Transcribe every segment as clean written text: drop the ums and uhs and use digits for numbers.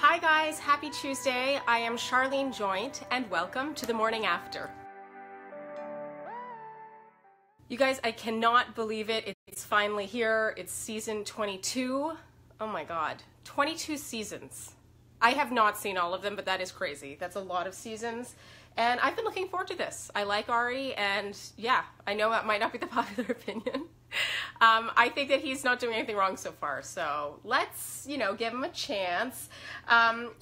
Hi guys, happy Tuesday. I am Sharleen Joynt and welcome to the morning after. You guys, I cannot believe it. It's finally here. It's season 22. Oh my God, 22 seasons. I have not seen all of them, but that is crazy. That's a lot of seasons. And I've been looking forward to this. I like Ari, and yeah, I know that might not be the popular opinion. I think that he's not doing anything wrong so far, so let's, give him a chance.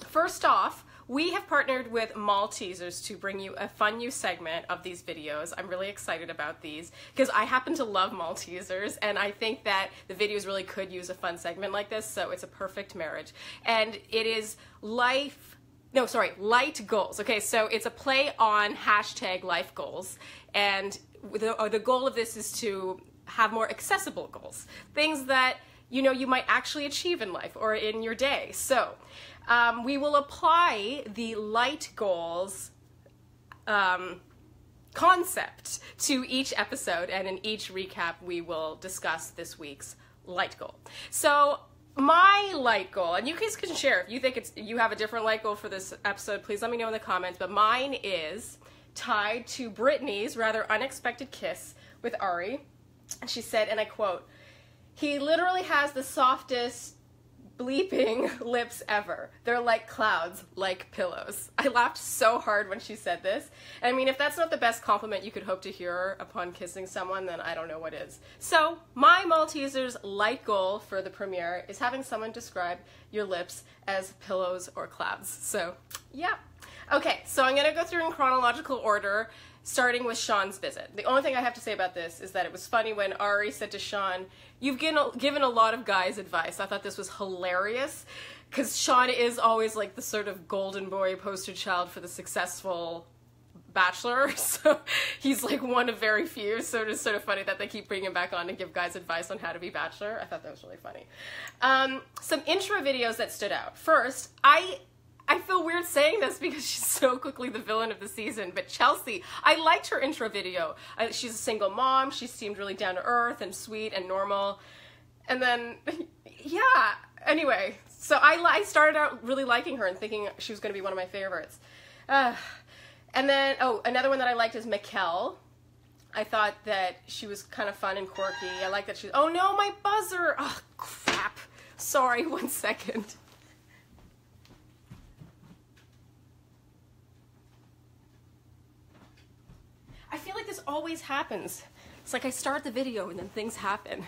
First off, we have partnered with Maltesers to bring you a fun new segment of these videos. I'm really excited about these because I happen to love Maltesers, and I think that the videos really could use a fun segment like this, so it's a perfect marriage. And it is light goals. Okay, so it's a play on hashtag life goals, and the goal of this is to have more accessible goals, things that you might actually achieve in life or in your day. So we will apply the light goals concept to each episode, and in each recap we will discuss this week's light goal. So my light goal, and you guys can share if you think you have a different light goal for this episode, please let me know in the comments, but mine is tied to Brittany's rather unexpected kiss with Ari. And she said, and I quote, "He literally has the softest bleeping lips ever. They're like clouds, like pillows." I laughed so hard when she said this. I mean, if that's not the best compliment you could hope to hear upon kissing someone, then I don't know what is. So my Maltesers light goal for the premiere is having someone describe your lips as pillows or clouds. So yeah. Okay, so I'm gonna go through in chronological order, starting with Sean's visit. The only thing I have to say about this is that it was funny when Ari said to Sean, "You've given a lot of guys advice." I thought this was hilarious because Sean is always like the sort of golden boy poster child for the successful Bachelor, so he's like one of very few, so it is sort of funny that they keep bringing him back on to give guys advice on how to be Bachelor. I thought that was really funny. Some intro videos that stood out. First, I feel weird saying this because she's so quickly the villain of the season, but Chelsea, I liked her intro video. She's a single mom, she seemed really down to earth and sweet and normal. And then, yeah, anyway, so I started out really liking her and thinking she was going to be one of my favorites. And then, another one that I liked is Mikkel. I thought that she was kind of fun and quirky. I like that she's, oh no, my buzzer! Oh, crap. Sorry, 1 second. I feel like this always happens. It's like I start the video and then things happen.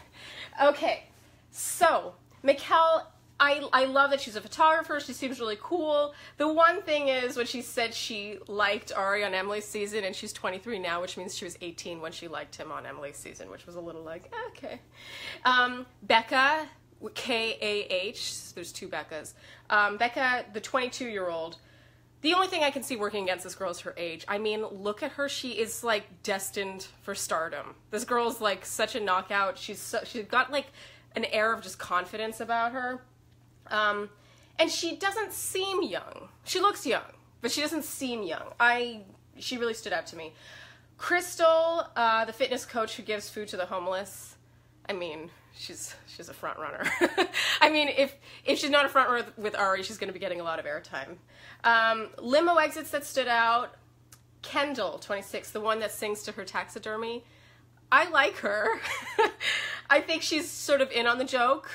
Okay, so Mikkel, I love that she's a photographer. She seems really cool. The one thing is when she said she liked Ari on Emily's season, and she's 23 now, which means she was 18 when she liked him on Emily's season, which was a little like, okay. Becca, K-A-H, there's two Beccas. Becca, the 22-year-old, the only thing I can see working against this girl is her age. I mean, look at her. She is, like, destined for stardom. This girl's, like, such a knockout. She's got, like, an air of just confidence about her. And she doesn't seem young. She looks young, but she doesn't seem young. She really stood out to me. Crystal, the fitness coach who gives food to the homeless. I mean, she's a front runner. I mean, if she's not a front runner with Ari, she's going to be getting a lot of airtime. Limo Exits that stood out. Kendall, 26, the one that sings to her taxidermy. I like her. I think she's sort of in on the joke,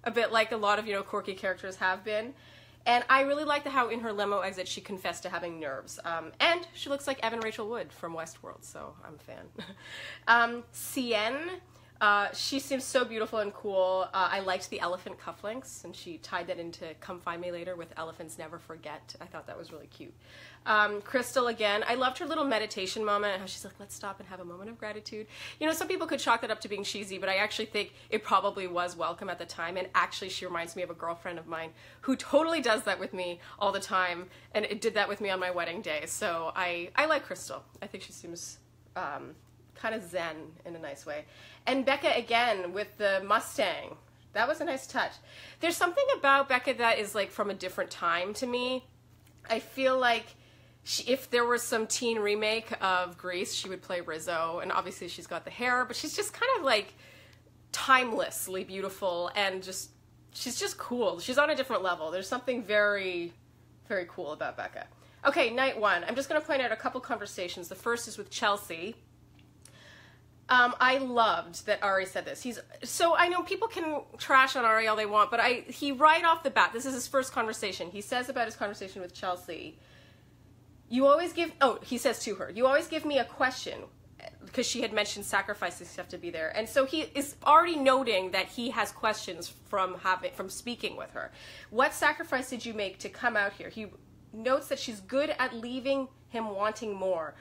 a bit like a lot of, quirky characters have been. And I really like how in her limo exit she confessed to having nerves. And she looks like Evan Rachel Wood from Westworld, so I'm a fan. Cien. She seems so beautiful and cool. I liked the elephant cufflinks, and she tied that into "Come Find Me Later" with "Elephants Never Forget." I thought that was really cute. Crystal, again, I loved her little meditation moment, how she's like, let's stop and have a moment of gratitude. Some people could chalk that up to being cheesy, but I actually think it probably was welcome at the time, and actually she reminds me of a girlfriend of mine who totally does that with me all the time, and it did that with me on my wedding day, so I like Crystal. I think she seems kind of zen in a nice way. And Becca, again, with the Mustang. That was a nice touch. There's something about Becca that is like from a different time to me. I feel like if there was some teen remake of Grease, she would play Rizzo, and obviously she's got the hair, but she's just kind of like timelessly beautiful and just she's just cool. She's on a different level. There's something very, very cool about Becca. Okay, night one. I'm just going to point out a couple conversations. The first is with Chelsea. I loved that Ari said this. So I know people can trash on Ari all they want, but he right off the bat, this is his first conversation. He says about his conversation with Chelsea, he says to her, you always give me a question, because she had mentioned sacrificing stuff to be there. And so he is already noting that he has questions from speaking with her. What sacrifice did you make to come out here? He notes that she's good at leaving him wanting more.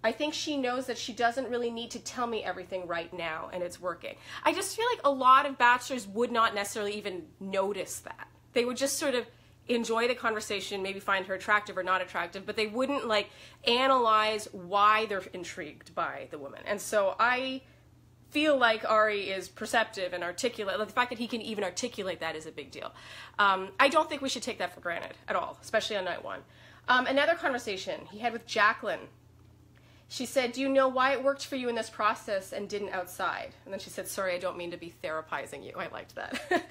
I think she knows that she doesn't really need to tell me everything right now, and it's working. I just feel like a lot of bachelors would not necessarily even notice that. They would just sort of enjoy the conversation, maybe find her attractive or not attractive, but they wouldn't like analyze why they're intrigued by the woman. And so I feel like Ari is perceptive and articulate. Like, the fact that he can even articulate that is a big deal. I don't think we should take that for granted at all, especially on night one. Another conversation he had with Jacqueline. She said, do you know why it worked for you in this process and didn't outside? And then she said, sorry, I don't mean to be therapizing you. I liked that.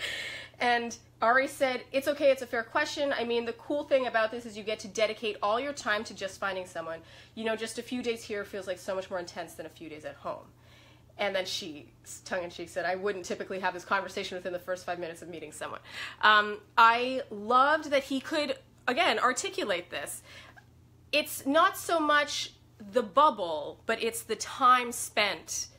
And Ari said, it's okay, it's a fair question. I mean, the cool thing about this is you get to dedicate all your time to just finding someone. You know, just a few days here feels like so much more intense than a few days at home. And then she, tongue-in-cheek, said, I wouldn't typically have this conversation within the first 5 minutes of meeting someone. I loved that he could, again, articulate this. It's not so much the bubble, but it's the time spent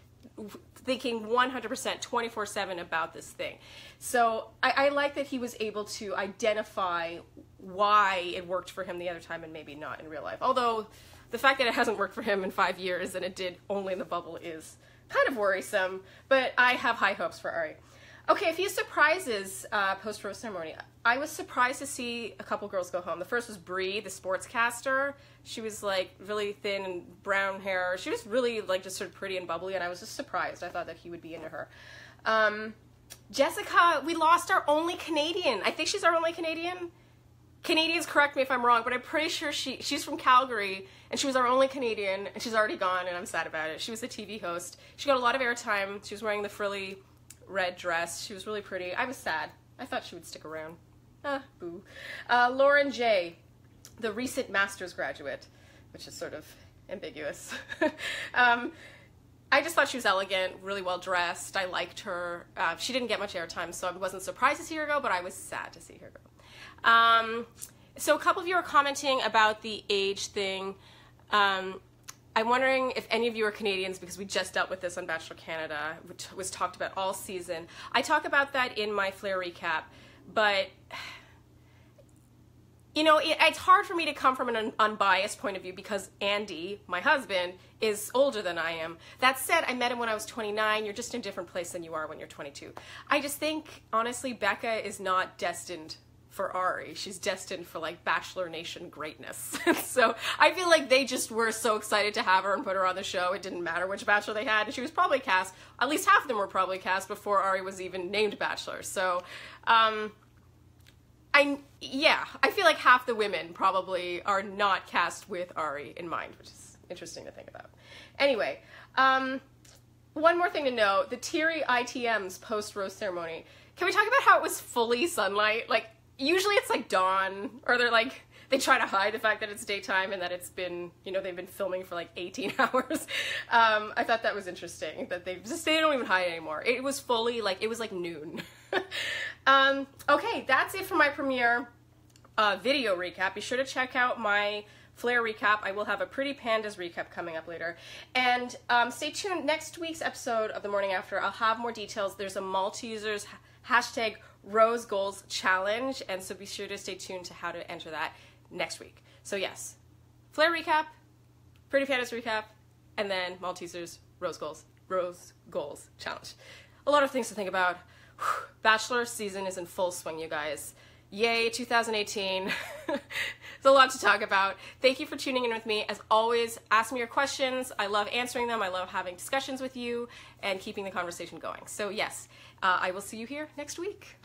thinking 100% 24/7 about this thing. So I like that he was able to identify why it worked for him the other time and maybe not in real life. Although the fact that it hasn't worked for him in 5 years and it did only in the bubble is kind of worrisome, but I have high hopes for Ari. Okay, a few surprises post-rose ceremony. I was surprised to see a couple girls go home. The first was Bree, the sportscaster. She was like really thin and brown hair. She was really like just sort of pretty and bubbly, and I was just surprised. I thought that he would be into her. Jessica, we lost our only Canadian. I think she's our only Canadian. Canadians, correct me if I'm wrong, but I'm pretty sure she's from Calgary, and she was our only Canadian, and she's already gone, and I'm sad about it. She was the TV host. She got a lot of airtime. She was wearing the frilly red dress. She was really pretty. I was sad. I thought she would stick around. Boo. Lauren J., the recent master's graduate, which is sort of ambiguous. I just thought she was elegant, really well dressed. I liked her. She didn't get much airtime, so I wasn't surprised to see her go, but I was sad to see her go. So a couple of you are commenting about the age thing. I'm wondering if any of you are Canadians, because we just dealt with this on Bachelor Canada, which was talked about all season. I talk about that in my Flair recap, but you know, it's hard for me to come from an unbiased point of view because Andy, my husband, is older than I am. That said, I met him when I was 29. You're just in a different place than you are when you're 22. I just think, honestly, Becca is not destined for Ari. She's destined for like Bachelor Nation greatness. So I feel like they just were so excited to have her and put her on the show. It didn't matter which Bachelor they had. And she was probably cast, at least half of them were probably cast before Ari was even named Bachelor. So I feel like half the women probably are not cast with Ari in mind, which is interesting to think about. Anyway, one more thing to note, the teary ITMs post-rose ceremony. Can we talk about how it was fully sunlight? Like, usually it's like dawn, or they try to hide the fact that it's daytime and that it's been, you know, they've been filming for like 18 hours. I thought that was interesting, that they don't even hide anymore. It was fully, like, it was like noon. Okay, that's it for my premiere video recap. Be sure to check out my Flair recap. I will have a Pretty Pandas recap coming up later. And stay tuned. Next week's episode of The Morning After, I'll have more details. There's a multi-users hashtag Rose Goals Challenge, and so be sure to stay tuned to how to enter that next week. So yes, Flair recap, Pretty Pandas recap, and then Maltesers Rose Goals Challenge. A lot of things to think about. Bachelor season is in full swing, you guys. Yay, 2018. There's a lot to talk about. Thank you for tuning in with me. As always, ask me your questions. I love answering them. I love having discussions with you and keeping the conversation going. So yes, I will see you here next week.